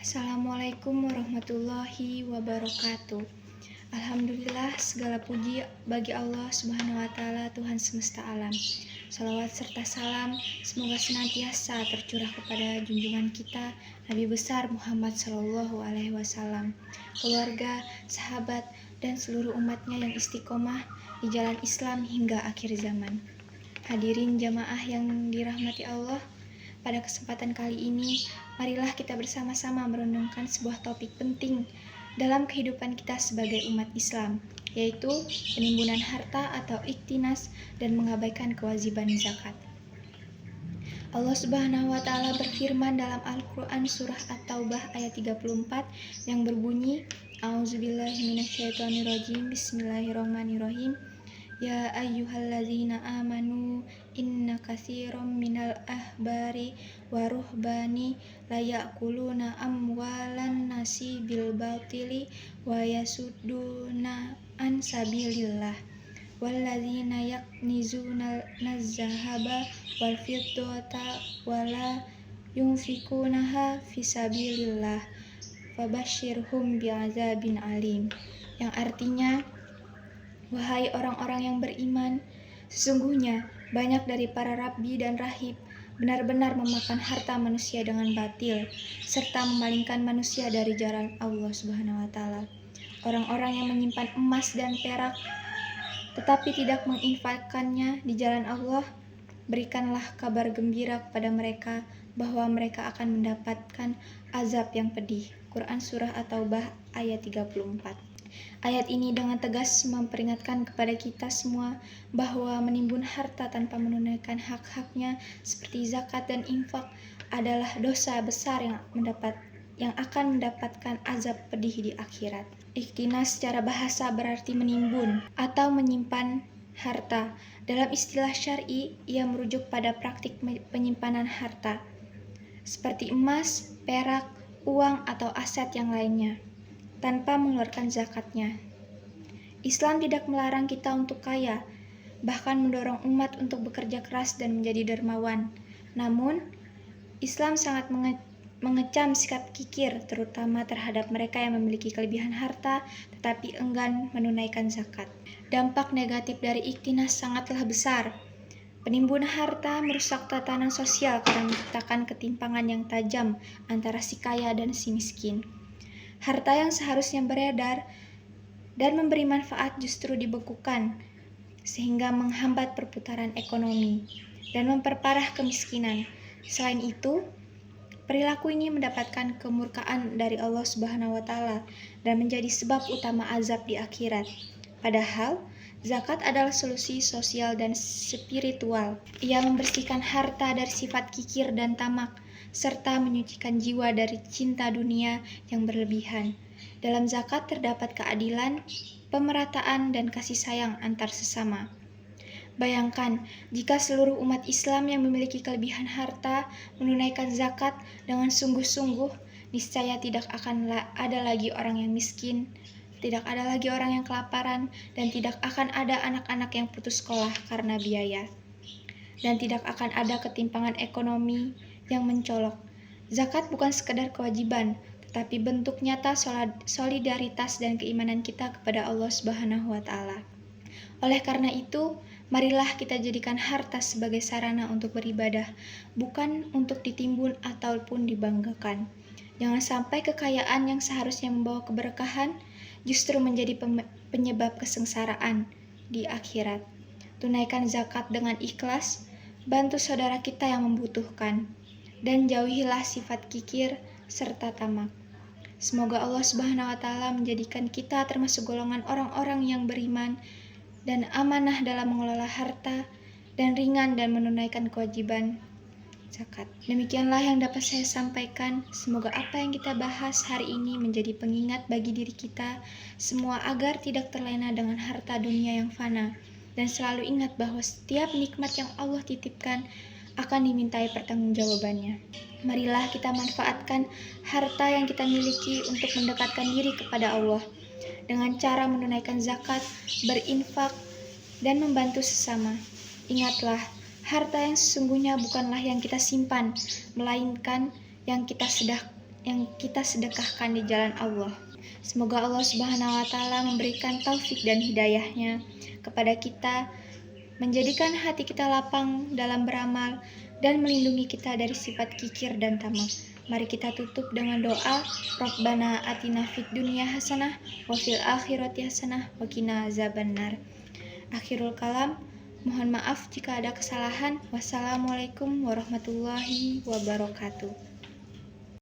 Assalamualaikum warahmatullahi wabarakatuh. Alhamdulillah, segala puji bagi Allah Subhanahu wa Ta'ala, Tuhan semesta alam. Salawat serta salam semoga senantiasa tercurah kepada junjungan kita Nabi besar Muhammad Sallallahu Alaihi Wasallam, keluarga, sahabat, dan seluruh umatnya yang istiqomah di jalan Islam hingga akhir zaman. Hadirin jamaah yang dirahmati Allah, pada kesempatan kali ini, marilah kita bersama-sama merenungkan sebuah topik penting dalam kehidupan kita sebagai umat Islam, yaitu penimbunan harta atau iktinas dan mengabaikan kewajiban zakat. Allah Subhanahu wa Ta'ala berfirman dalam Al-Quran Surah At-Taubah ayat 34 yang berbunyi, A'udzubillahi minasyaitonirrajim, Bismillahirrahmanirrahim. Ya ayyuhallazina amanu inna katsiran minal ahbari wa ruhbani la ya'kuluna amwalan nasi bil batili wa yasudduna an sabilillah wallazina yaknizuna az-zahaba wal fiddata wala yunfikunaha fisabilillah fabashshirhum bi'adzabin alim, yang artinya, wahai orang-orang yang beriman, sesungguhnya banyak dari para rabi dan rahib benar-benar memakan harta manusia dengan batil, serta memalingkan manusia dari jalan Allah Subhanahu wa Ta'ala. Orang-orang yang menyimpan emas dan perak tetapi tidak menginfakkannya di jalan Allah, berikanlah kabar gembira kepada mereka bahwa mereka akan mendapatkan azab yang pedih. Quran Surah At-Taubah ayat 34. Ayat ini dengan tegas memperingatkan kepada kita semua bahwa menimbun harta tanpa menunaikan hak-haknya seperti zakat dan infak adalah dosa besar yang akan mendapatkan azab pedih di akhirat. Iktinas secara bahasa berarti menimbun atau menyimpan harta. Dalam istilah syar'i, ia merujuk pada praktik penyimpanan harta seperti emas, perak, uang atau aset yang lainnya tanpa mengeluarkan zakatnya. Islam tidak melarang kita untuk kaya, bahkan mendorong umat untuk bekerja keras dan menjadi dermawan. Namun, Islam sangat mengecam sikap kikir, terutama terhadap mereka yang memiliki kelebihan harta tetapi enggan menunaikan zakat. Dampak negatif dari iktinas sangatlah besar. Penimbun harta merusak tatanan sosial karena menciptakan ketimpangan yang tajam antara si kaya dan si miskin. Harta yang seharusnya beredar dan memberi manfaat justru dibekukan, sehingga menghambat perputaran ekonomi dan memperparah kemiskinan. Selain itu, perilaku ini mendapatkan kemurkaan dari Allah Subhanahu wa Ta'ala dan menjadi sebab utama azab di akhirat. Padahal, zakat adalah solusi sosial dan spiritual. Ia membersihkan harta dari sifat kikir dan tamak, serta menyucikan jiwa dari cinta dunia yang berlebihan. Dalam zakat terdapat keadilan, pemerataan, dan kasih sayang antar sesama. Bayangkan, jika seluruh umat Islam yang memiliki kelebihan harta menunaikan zakat dengan sungguh-sungguh, niscaya tidak akan ada lagi orang yang miskin, tidak ada lagi orang yang kelaparan, dan tidak akan ada anak-anak yang putus sekolah karena biaya. Dan tidak akan ada ketimpangan ekonomi yang mencolok. Zakat bukan sekedar kewajiban, tetapi bentuk nyata solidaritas dan keimanan kita kepada Allah Subhanahu wa Ta'ala. Oleh karena itu, marilah kita jadikan harta sebagai sarana untuk beribadah, bukan untuk ditimbun ataupun dibanggakan. Jangan sampai kekayaan yang seharusnya membawa keberkahan justru menjadi penyebab kesengsaraan di akhirat. Tunaikan zakat dengan ikhlas, bantu saudara kita yang membutuhkan, dan jauhilah sifat kikir serta tamak. Semoga Allah Subhanahu wa Ta'ala menjadikan kita termasuk golongan orang-orang yang beriman dan amanah dalam mengelola harta dan ringan dan menunaikan kewajiban zakat. Demikianlah yang dapat saya sampaikan. Semoga apa yang kita bahas hari ini menjadi pengingat bagi diri kita semua agar tidak terlena dengan harta dunia yang fana, dan selalu ingat bahwa setiap nikmat yang Allah titipkan akan dimintai pertanggungjawabannya. Marilah kita manfaatkan harta yang kita miliki untuk mendekatkan diri kepada Allah dengan cara menunaikan zakat, berinfak, dan membantu sesama. Ingatlah, harta yang sesungguhnya bukanlah yang kita simpan, melainkan yang kita yang kita sedekahkan di jalan Allah. Semoga Allah Subhanahu wa Ta'ala memberikan taufik dan hidayahnya kepada kita, menjadikan hati kita lapang dalam beramal, dan melindungi kita dari sifat kikir dan tamak. Mari kita tutup dengan doa, Rabbana atina fid dunya hasanah wa fil akhirati hasanah wa qina azabannar. Akhirul kalam, mohon maaf jika ada kesalahan. Wassalamualaikum warahmatullahi wabarakatuh.